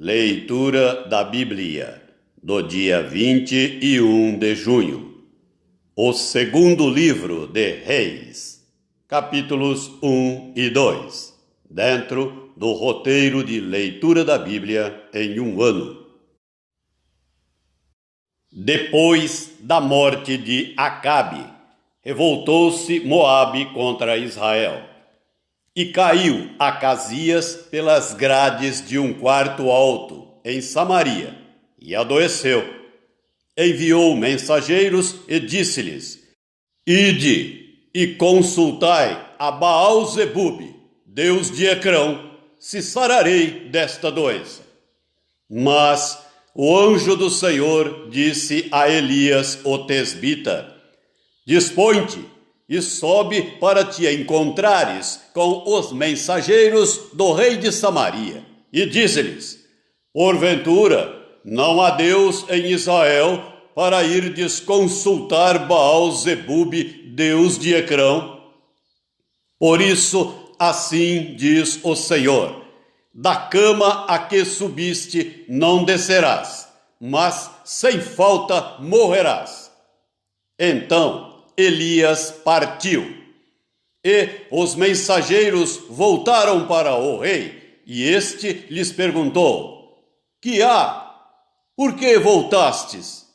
Leitura da Bíblia, do dia 21 de junho. O segundo livro de Reis, capítulos 1 e 2, dentro do roteiro de leitura da Bíblia em um ano. Depois da morte de Acabe, revoltou-se Moabe contra Israel. E caiu Acasias pelas grades de um quarto alto, em Samaria, e adoeceu. Enviou mensageiros e disse-lhes: Ide e consultai a Baal-zebube, deus de Ecrão, se sararei desta doença. Mas o anjo do Senhor disse a Elias o tesbita: Dispõe-te e sobe para te encontrares com os mensageiros do rei de Samaria. E dize-lhes: Porventura, não há Deus em Israel para irdes consultar Baal-zebube, deus de Ecrão? Por isso, assim diz o Senhor: Da cama a que subiste não descerás, mas sem falta morrerás. Então Elias partiu, e os mensageiros voltaram para o rei, e este lhes perguntou: Que há? Por que voltastes?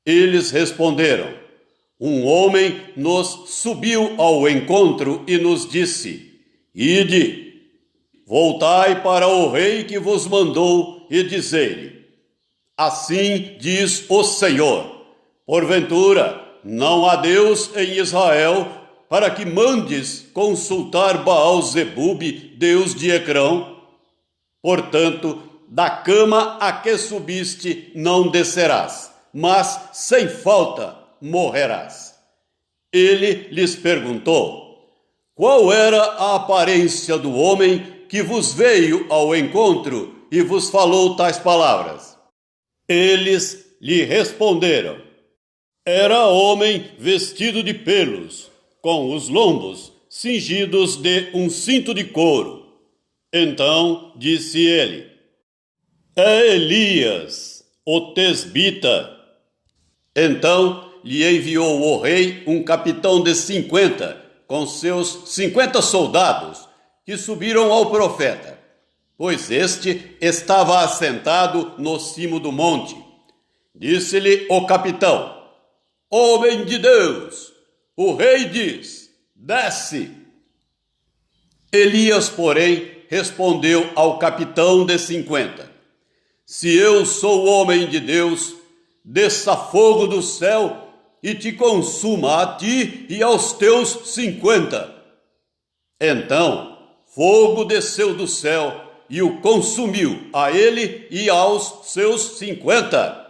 Eles responderam: Um homem nos subiu ao encontro e nos disse: Ide, voltai para o rei que vos mandou e dizei-lhe: Assim diz o Senhor: Porventura, não há Deus em Israel para que mandes consultar Baal-zebube, deus de Ecrão? Portanto, da cama a que subiste não descerás, mas sem falta morrerás. Ele lhes perguntou: Qual era a aparência do homem que vos veio ao encontro e vos falou tais palavras? Eles lhe responderam: Era homem vestido de pelos, com os lombos cingidos de um cinto de couro. Então disse ele: É Elias, o tesbita. Então lhe enviou o rei um capitão de 50, com seus 50 soldados, que subiram ao profeta, pois este estava assentado no cimo do monte. Disse-lhe o capitão: Homem de Deus, o rei diz: Desce. Elias, porém, respondeu ao capitão de 50: Se eu sou homem de Deus, desça fogo do céu e te consuma a ti e aos teus 50. Então, fogo desceu do céu e o consumiu a ele e aos seus 50.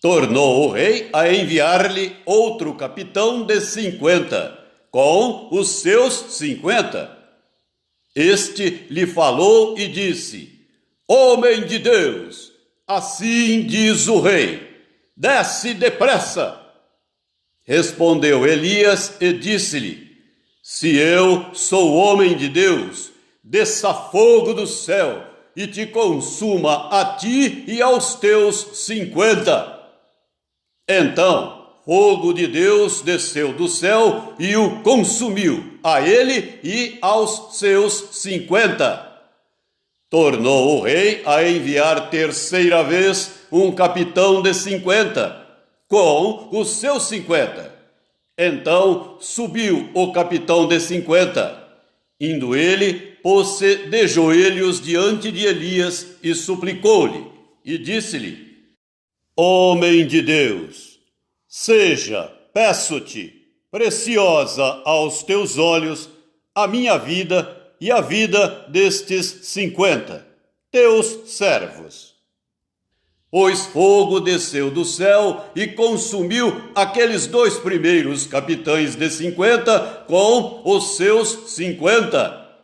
Tornou o rei a enviar-lhe outro capitão de 50, com os seus 50. Este lhe falou e disse: Homem de Deus, assim diz o rei: Desce depressa. Respondeu Elias e disse-lhe: Se eu sou homem de Deus, desça fogo do céu e te consuma a ti e aos teus 50. Então, fogo de Deus desceu do céu e o consumiu, a ele e aos seus 50. Tornou o rei a enviar terceira vez um capitão de 50, com os seus 50. Então subiu o capitão de 50. Indo ele, pôs-se de joelhos diante de Elias e suplicou-lhe, e disse-lhe: Homem de Deus, seja, peço-te, preciosa aos teus olhos a minha vida e a vida destes 50, teus servos. Pois fogo desceu do céu e consumiu aqueles 2 primeiros capitães de 50 com os seus 50.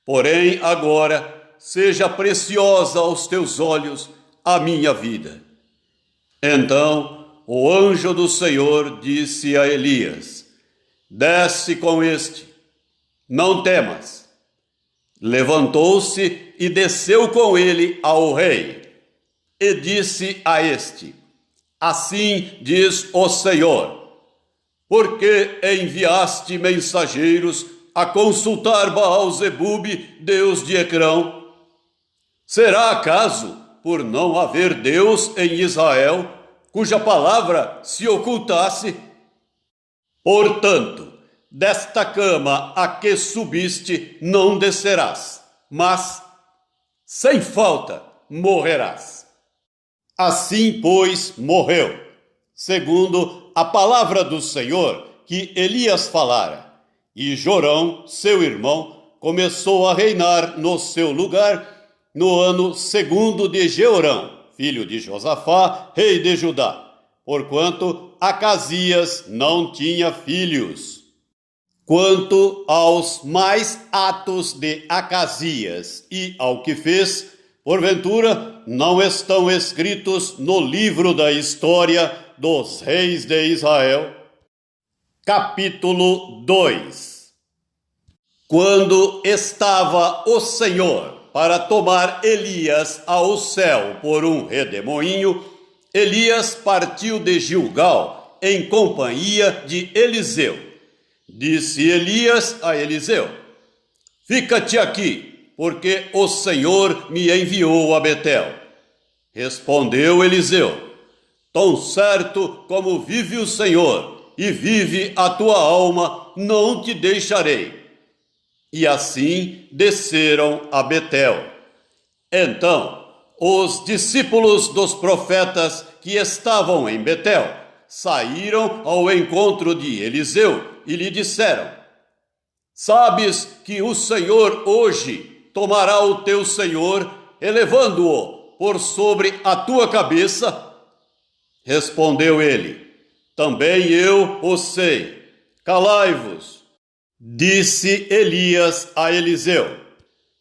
Porém, agora, seja preciosa aos teus olhos a minha vida. Então o anjo do Senhor disse a Elias: Desce com este, não temas. Levantou-se e desceu com ele ao rei. E disse a este: Assim diz o Senhor: Por que enviaste mensageiros a consultar Baal-zebube, deus de Ecrão? Será acaso por não haver Deus em Israel, cuja palavra se ocultasse? Portanto, desta cama a que subiste não descerás, mas, sem falta, morrerás. Assim, pois, morreu, segundo a palavra do Senhor que Elias falara. E Jorão, seu irmão, começou a reinar no seu lugar no ano 2º de Jeorão, filho de Josafá, rei de Judá, porquanto Acasias não tinha filhos. Quanto aos mais atos de Acasias e ao que fez, porventura não estão escritos no livro da história dos reis de Israel? Capítulo 2. Quando estava o Senhor para tomar Elias ao céu por um redemoinho, Elias partiu de Gilgal em companhia de Eliseu. Disse Elias a Eliseu: Fica-te aqui, porque o Senhor me enviou a Betel. Respondeu Eliseu: Tão certo como vive o Senhor, e vive a tua alma, não te deixarei. E assim desceram a Betel. Então, os discípulos dos profetas que estavam em Betel saíram ao encontro de Eliseu e lhe disseram: Sabes que o Senhor hoje tomará o teu senhor, elevando-o por sobre a tua cabeça? Respondeu ele: Também eu o sei. Calai-vos. Disse Elias a Eliseu: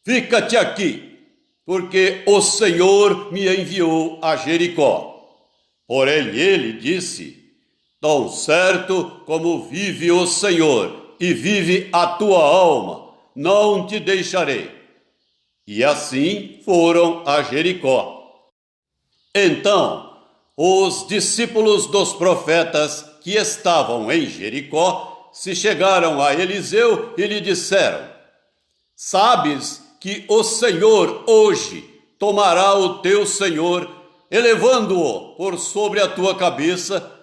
Fica-te aqui, porque o Senhor me enviou a Jericó. Porém ele disse: Tão certo como vive o Senhor e vive a tua alma, não te deixarei. E assim foram a Jericó. Então, os discípulos dos profetas que estavam em Jericó se chegaram a Eliseu e lhe disseram: Sabes que o Senhor hoje tomará o teu senhor, elevando-o por sobre a tua cabeça?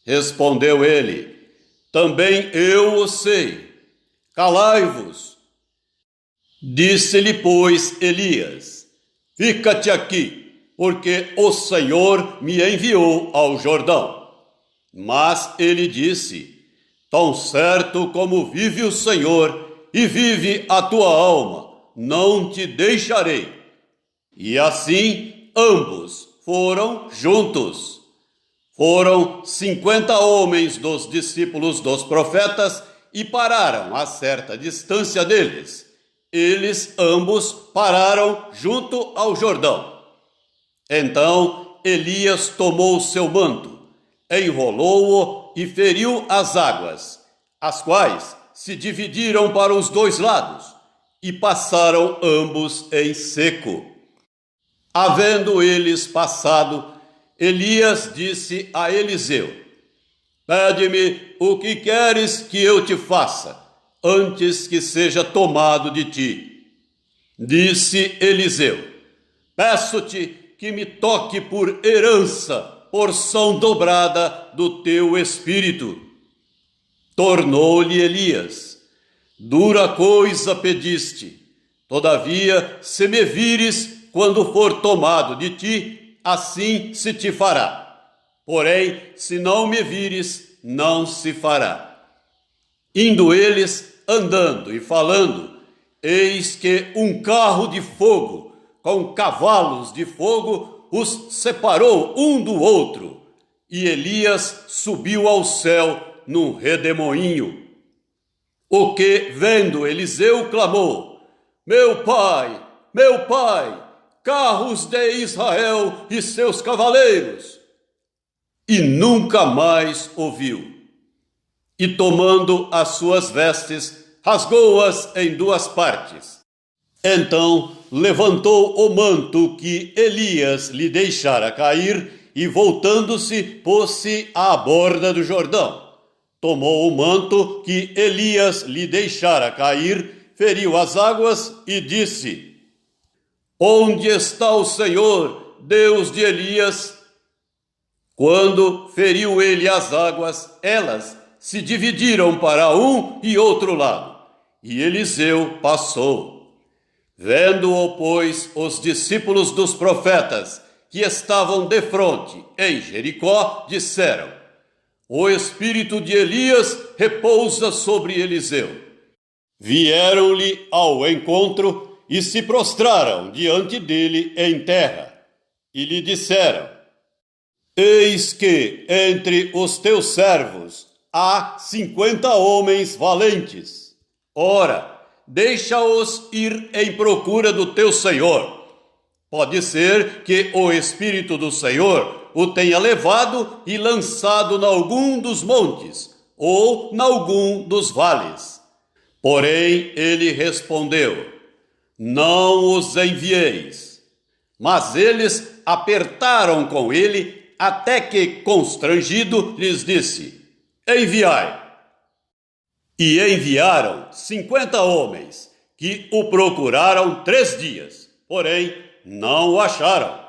Respondeu ele: Também eu o sei. Calai-vos. Disse-lhe, pois, Elias: Fica-te aqui, porque o Senhor me enviou ao Jordão. Mas ele disse: Tão certo como vive o Senhor e vive a tua alma, não te deixarei. E assim ambos foram juntos. Foram 50 homens dos discípulos dos profetas e pararam a certa distância deles. Eles ambos pararam junto ao Jordão. Então Elias tomou seu manto, enrolou-o e feriu as águas, as quais se dividiram para os dois lados, e passaram ambos em seco. Havendo eles passado, Elias disse a Eliseu: Pede-me o que queres que eu te faça, antes que seja tomado de ti. Disse Eliseu: Peço-te que me toque por herança, porção dobrada do teu espírito. Tornou-lhe Elias: Dura coisa pediste. Todavia, se me vires quando for tomado de ti, assim se te fará. Porém, se não me vires, não se fará. Indo eles, andando e falando, eis que um carro de fogo, com cavalos de fogo, os separou um do outro, e Elias subiu ao céu num redemoinho. O que, vendo Eliseu, clamou: Meu pai, carros de Israel e seus cavaleiros! E nunca mais ouviu. E tomando as suas vestes, rasgou-as em duas partes. Então levantou o manto que Elias lhe deixara cair e, voltando-se, pôs-se à borda do Jordão. Tomou o manto que Elias lhe deixara cair, feriu as águas e disse: Onde está o Senhor, Deus de Elias? Quando feriu ele as águas, elas se dividiram para um e outro lado, e Eliseu passou. Vendo-o, pois, os discípulos dos profetas que estavam defronte em Jericó, disseram: O espírito de Elias repousa sobre Eliseu. Vieram-lhe ao encontro e se prostraram diante dele em terra, e lhe disseram: Eis que entre os teus servos há 50 homens valentes. Ora, deixa-os ir em procura do teu senhor. Pode ser que o Espírito do Senhor o tenha levado e lançado nalgum dos montes, ou nalgum dos vales. Porém, ele respondeu: Não os envieis. Mas eles apertaram com ele, até que, constrangido, lhes disse: Enviai. E enviaram 50 homens, que o procuraram 3 dias, porém não o acharam.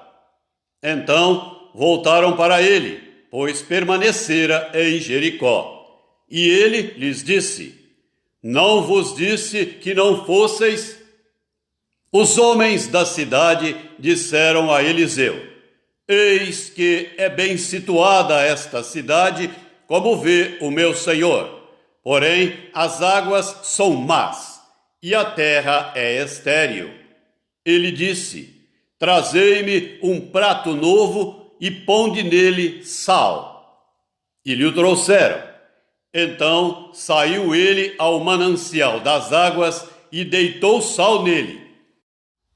Então voltaram para ele, pois permanecera em Jericó. E ele lhes disse: Não vos disse que não fosseis? Os homens da cidade disseram a Eliseu: Eis que é bem situada esta cidade, como vê o meu senhor. Porém, as águas são más, e a terra é estéril. Ele disse: Trazei-me um prato novo e ponde nele sal. E lhe o trouxeram. Então saiu ele ao manancial das águas e deitou sal nele.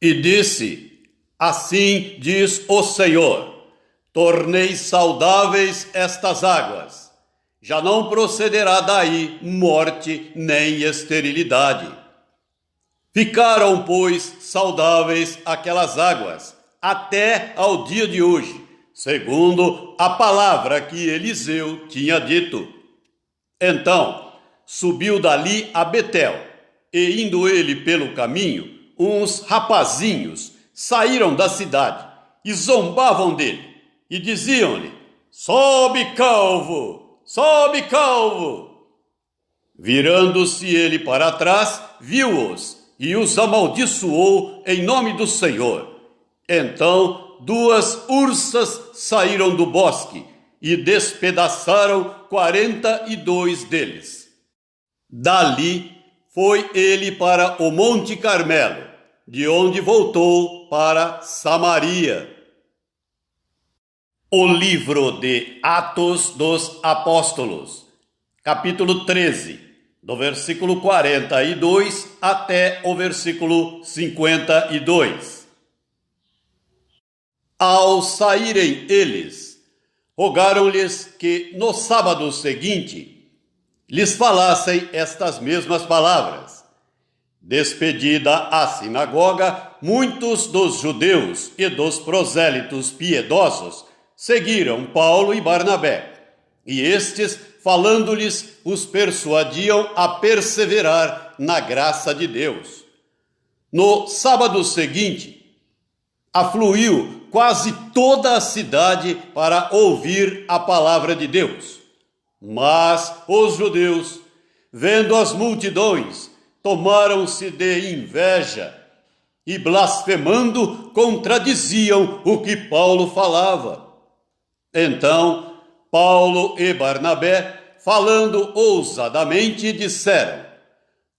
E disse: Assim diz o Senhor: Tornei saudáveis estas águas. Já não procederá daí morte nem esterilidade. Ficaram, pois, saudáveis aquelas águas, até ao dia de hoje, segundo a palavra que Eliseu tinha dito. Então, subiu dali a Betel, e indo ele pelo caminho, uns rapazinhos saíram da cidade e zombavam dele, e diziam-lhe: Sobe, calvo! Sobe, calvo! Virando-se ele para trás, viu-os e os amaldiçoou em nome do Senhor. Então 2 ursas saíram do bosque e despedaçaram 42 deles. Dali foi ele para o Monte Carmelo, de onde voltou para Samaria. O livro de Atos dos Apóstolos, capítulo 13, do versículo 42 até o versículo 52. Ao saírem eles, rogaram-lhes que no sábado seguinte lhes falassem estas mesmas palavras. Despedida a sinagoga, muitos dos judeus e dos prosélitos piedosos seguiram Paulo e Barnabé, e estes, falando-lhes, os persuadiam a perseverar na graça de Deus. No sábado seguinte, afluiu quase toda a cidade para ouvir a palavra de Deus. Mas os judeus, vendo as multidões, tomaram-se de inveja e, blasfemando, contradiziam o que Paulo falava. Então, Paulo e Barnabé, falando ousadamente, disseram: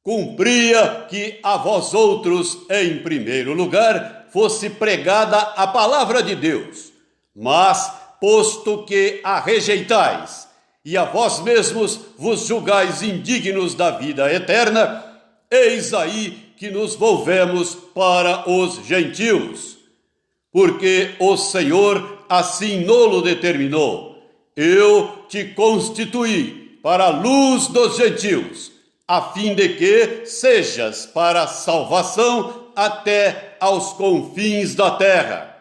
Cumpria que a vós outros, em primeiro lugar, fosse pregada a palavra de Deus. Mas, posto que a rejeitais, e a vós mesmos vos julgais indignos da vida eterna, eis aí que nos volvemos para os gentios. Porque o Senhor assim nolo determinou: Eu te constituí para a luz dos gentios, a fim de que sejas para a salvação até aos confins da terra.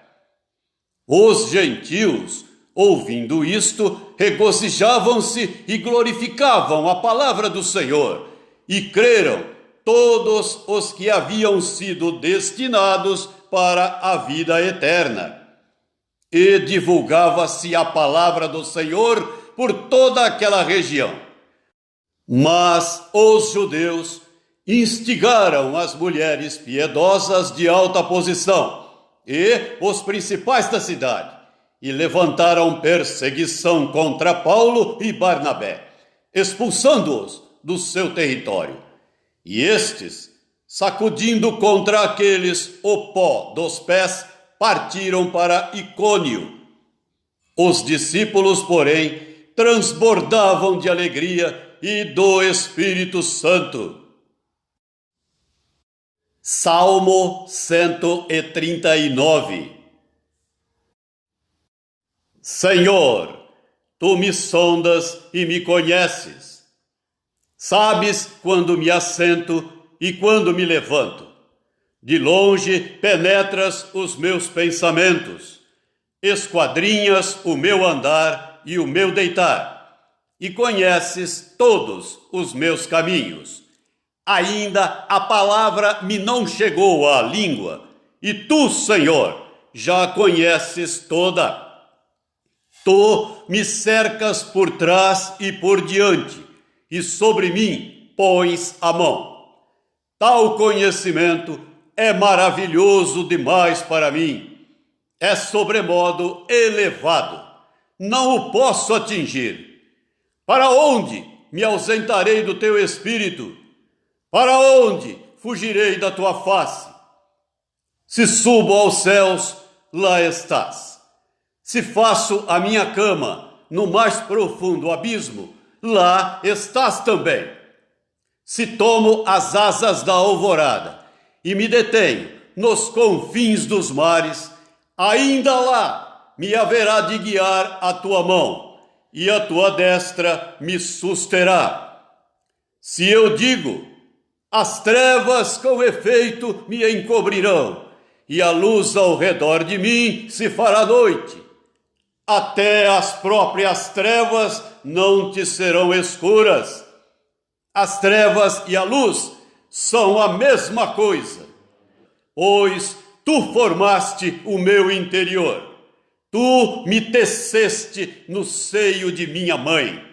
Os gentios, ouvindo isto, regozijavam-se e glorificavam a palavra do Senhor, e creram todos os que haviam sido destinados para a vida eterna. E divulgava-se a palavra do Senhor por toda aquela região. Mas os judeus instigaram as mulheres piedosas de alta posição e os principais da cidade, e levantaram perseguição contra Paulo e Barnabé, expulsando-os do seu território. E estes, sacudindo contra aqueles o pó dos pés, partiram para Icônio. Os discípulos, porém, transbordavam de alegria e do Espírito Santo. Salmo 139. Senhor, tu me sondas e me conheces. Sabes quando me assento e quando me levanto. De longe penetras os meus pensamentos, esquadrinhas o meu andar e o meu deitar, e conheces todos os meus caminhos. Ainda a palavra me não chegou à língua, e tu, Senhor, já a conheces toda. Tu me cercas por trás e por diante, e sobre mim pões a mão. Tal conhecimento é maravilhoso demais para mim. É sobremodo elevado. Não o posso atingir. Para onde me ausentarei do teu espírito? Para onde fugirei da tua face? Se subo aos céus, lá estás. Se faço a minha cama no mais profundo abismo, lá estás também. Se tomo as asas da alvorada e me detenho nos confins dos mares, ainda lá me haverá de guiar a tua mão, e a tua destra me susterá. Se eu digo, as trevas com efeito me encobrirão, e a luz ao redor de mim se fará noite. Até as próprias trevas não te serão escuras. As trevas e a luz são a mesma coisa, pois tu formaste o meu interior. Tu me teceste no seio de minha mãe.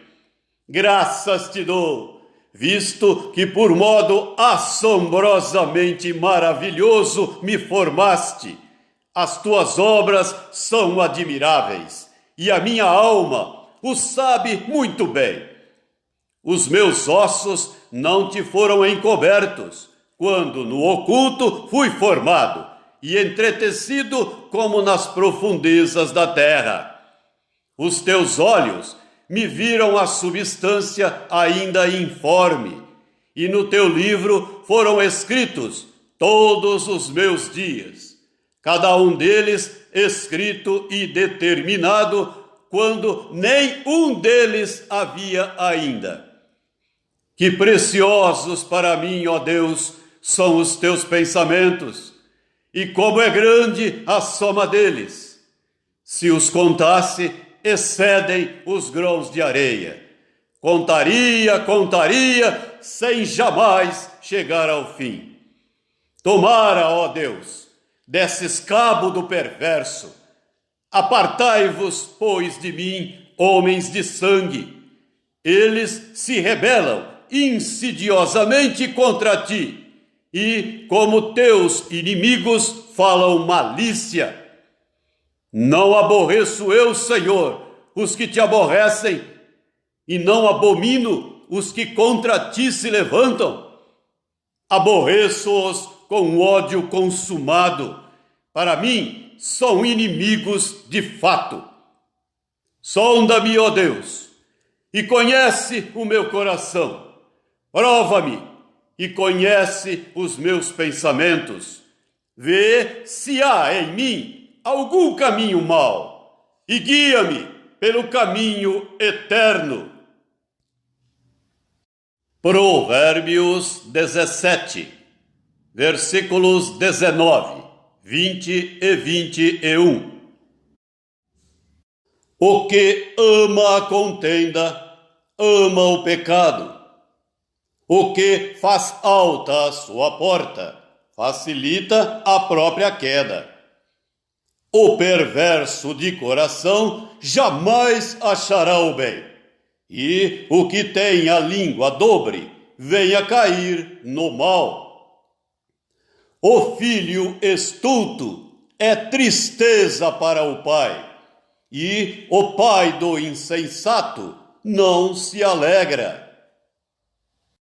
Graças te dou, visto que por modo assombrosamente maravilhoso me formaste. As tuas obras são admiráveis, e a minha alma o sabe muito bem. Os meus ossos não te foram encobertos, quando no oculto fui formado e entretecido como nas profundezas da terra. Os teus olhos me viram a substância ainda informe, e no teu livro foram escritos todos os meus dias, cada um deles escrito e determinado, quando nem um deles havia ainda. Que preciosos para mim, ó Deus, são os teus pensamentos, e como é grande a soma deles. Se os contasse, excedem os grãos de areia. Contaria, sem jamais chegar ao fim. Tomara, ó Deus, desses cabo do perverso. Apartai-vos, pois, de mim, homens de sangue. Eles se rebelam insidiosamente contra ti, e, como teus inimigos, falam malícia. Não aborreço eu, Senhor, os que te aborrecem, e não abomino os que contra ti se levantam. Aborreço-os com ódio consumado. Para mim, são inimigos de fato. Sonda-me, ó Deus, e conhece o meu coração. Prova-me e conhece os meus pensamentos. Vê se há em mim algum caminho mau, e guia-me pelo caminho eterno. Provérbios 17. versículos 19, 20 e 21. O que ama a contenda, ama o pecado. O que faz alta a sua porta, facilita a própria queda. O perverso de coração jamais achará o bem, e o que tem a língua dobre, venha cair no mal. O filho estulto é tristeza para o pai, e o pai do insensato não se alegra.